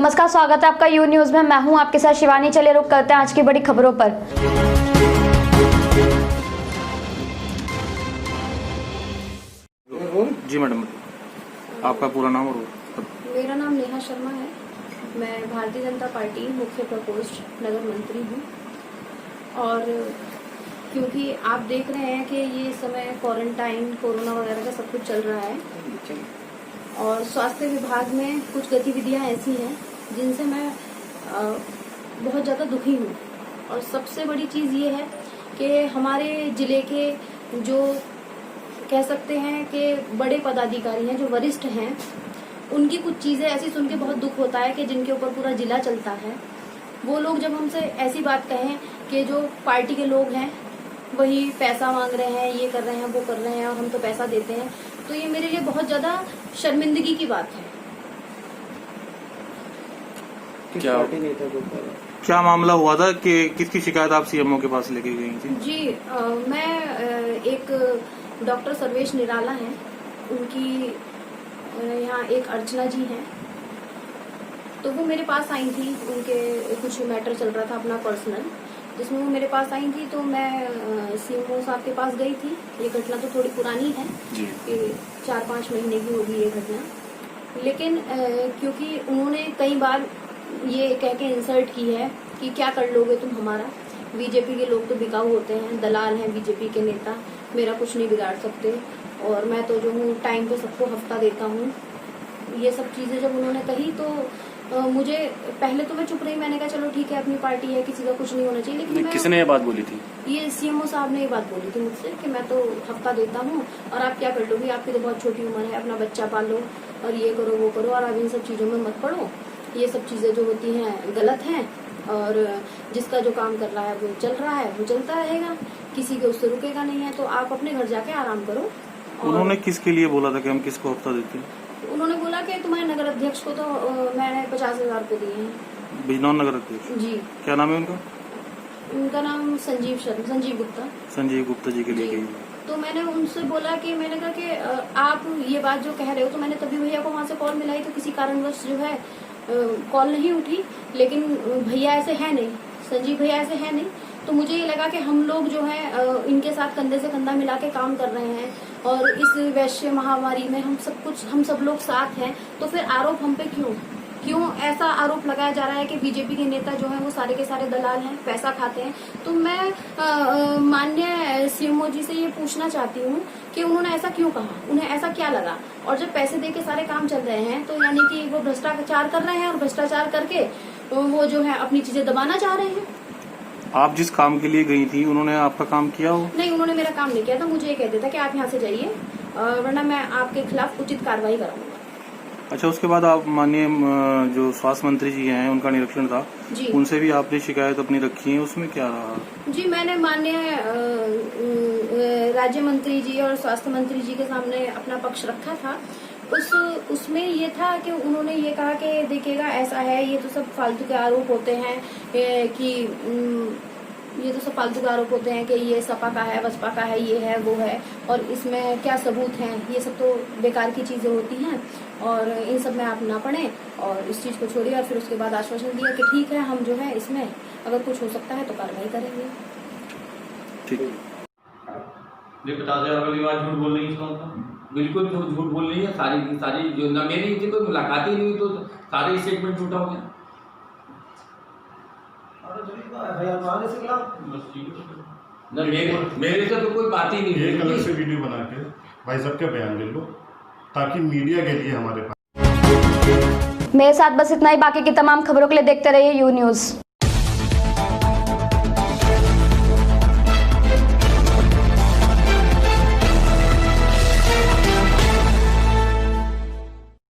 नमस्कार, स्वागत है आपका यू न्यूज में। मैं हूं आपके साथ शिवानी। चलिए रुक करते हैं आज की बड़ी खबरों पर। जी मैडम, आपका पूरा नाम और मेरा नाम नेहा शर्मा है। मैं भारतीय जनता पार्टी मुख्य प्रकोष्ठ नगर मंत्री हूँ। और क्योंकि आप देख रहे हैं कि ये समय क्वारंटाइन कोरोना वगैरह का सब कुछ चल रहा है और स्वास्थ्य विभाग में कुछ गतिविधियां ऐसी हैं जिनसे मैं बहुत ज़्यादा दुखी हूँ। और सबसे बड़ी चीज़ ये है कि हमारे जिले के जो कह सकते हैं कि बड़े पदाधिकारी हैं, जो वरिष्ठ हैं, उनकी कुछ चीज़ें ऐसी सुन के बहुत दुख होता है कि जिनके ऊपर पूरा जिला चलता है, वो लोग जब हमसे ऐसी बात कहें कि जो पार्टी के लोग हैं वही पैसा मांग रहे हैं, ये कर रहे हैं, वो कर रहे हैं और हम तो पैसा देते हैं, तो ये मेरे लिए बहुत ज़्यादा शर्मिंदगी की बात है। क्या मामला हुआ था कि किसकी शिकायत आप सीएमओ के पास लेके गई थी? जी मैं एक डॉक्टर सर्वेश निराला हैं, उनकी यहाँ एक अर्चना जी हैं, तो वो मेरे पास आई थी। उनके कुछ मैटर चल रहा था अपना पर्सनल, जिसमें वो मेरे पास आई थी, तो मैं सीएमओ साहब के पास गई थी। ये घटना तो थोड़ी पुरानी है, 4-5 महीने की होगी ये घटना। लेकिन क्योंकि उन्होंने कई बार ये कह के इंसल्ट की है कि क्या कर लोगे तुम हमारा, बीजेपी के लोग तो बिकाऊ होते हैं, दलाल हैं बीजेपी के नेता, मेरा कुछ नहीं बिगाड़ सकते, और मैं तो जो हूँ टाइम पे सबको हफ्ता देता हूँ। ये सब चीजें जब उन्होंने कही तो मुझे पहले तो मैं चुप रही। मैंने कहा चलो ठीक है, अपनी पार्टी है, किसी का कुछ नहीं होना चाहिए। लेकिन किसने ये बात बोली थी? ये सीएमओ साहब ने ये बात बोली थी मुझसे कि मैं तो हफ्ता देता हूँ और आप क्या कर लोगी, आपकी तो बहुत छोटी उम्र है, अपना बच्चा पालो और ये करो वो करो, और आप इन सब चीजों में मत पड़ो। ये सब चीजें जो होती हैं गलत हैं, और जिसका जो काम कर रहा है वो चल रहा है, वो चलता रहेगा, किसी के उससे रुकेगा नहीं है, तो आप अपने घर जाके आराम करो। उन्होंने किसके लिए बोला था कि हम किसको हफ्ता देते हैं? उन्होंने बोला कि तुम्हारे नगर अध्यक्ष को तो मैंने 50,000 रुपए दिए हैं। बिजनौर नगर अध्यक्ष जी। क्या नाम है उनका? उनका नाम संजीव गुप्ता। संजीव गुप्ता जी के लिए गई। तो मैंने उनसे बोला कि मैंने कहा कि आप ये बात जो कह रहे हो, तो मैंने तभी भैया को वहाँ से कॉल मिलाई, तो किसी कारणवश जो है कॉल नहीं उठी। लेकिन भैया ऐसे है नहीं, संजीव भैया ऐसे है नहीं, तो मुझे ये लगा कि हम लोग जो है इनके साथ कंधे से कंधा मिला के काम कर रहे हैं, और इस वैश्य महामारी में हम सब लोग साथ हैं। तो फिर आरोप हम पे क्यों ऐसा आरोप लगाया जा रहा है कि बीजेपी के नेता जो हैं वो सारे के सारे दलाल हैं, पैसा खाते हैं। तो मैं माननीय सीएमओ जी से ये पूछना चाहती हूँ कि उन्होंने ऐसा क्यों कहा, उन्हें ऐसा क्या लगा? और जब पैसे दे के सारे काम चल रहे हैं, तो यानी कि वो भ्रष्टाचार कर रहे हैं, और भ्रष्टाचार करके वो जो है अपनी चीजें दबाना चाह रहे हैं। आप जिस काम के लिए गई थी, उन्होंने आपका काम किया हो? नहीं, उन्होंने मेरा काम नहीं किया था। मुझे ये कहते था कि आप यहाँ से जाइए, वरना मैं आपके खिलाफ उचित कार्रवाई कराऊंगा। अच्छा, उसके बाद आप माननीय जो स्वास्थ्य मंत्री जी हैं, उनका निरीक्षण था, उनसे भी आपने शिकायत अपनी रखी है, उसमें क्या रहा? जी, मैंने माननीय राज्य मंत्री जी और स्वास्थ्य मंत्री जी के सामने अपना पक्ष रखा था। उसमें ये था कि उन्होंने ये कहा कि देखिएगा ऐसा है, ये तो सब फालतू के आरोप होते हैं कि ये तो सब फालतू के आरोप होते हैं कि ये सपा का है, बसपा का है, ये है वो है, और इसमें क्या सबूत हैं, ये सब तो बेकार की चीजें होती हैं, और इन सब में आप ना पड़े और इस चीज को छोड़िए। और फिर उसके बाद आश्वासन दिया कि ठीक है, हम जो है इसमें अगर कुछ हो सकता है तो कार्रवाई करेंगे। ठीक है। 50,000 वाली बात झूठ बोल रही है, बिल्कुल झूठ बोल रही है। सारी जो ना मेरी थी, कोई मुलाकात ही नहीं हुई, तो सारे स्टेटमेंट झूठा हो गया। ना मेरे से तो कोई बात ही नहीं है। एक अलग से वीडियो बना के भाई साहब का बयान ले लो, ताकि मीडिया के लिए हमारे पास। मेरे साथ बस इतना ही। बाकी की तमाम खबरों के लिए देखते रहिए यू न्यूज।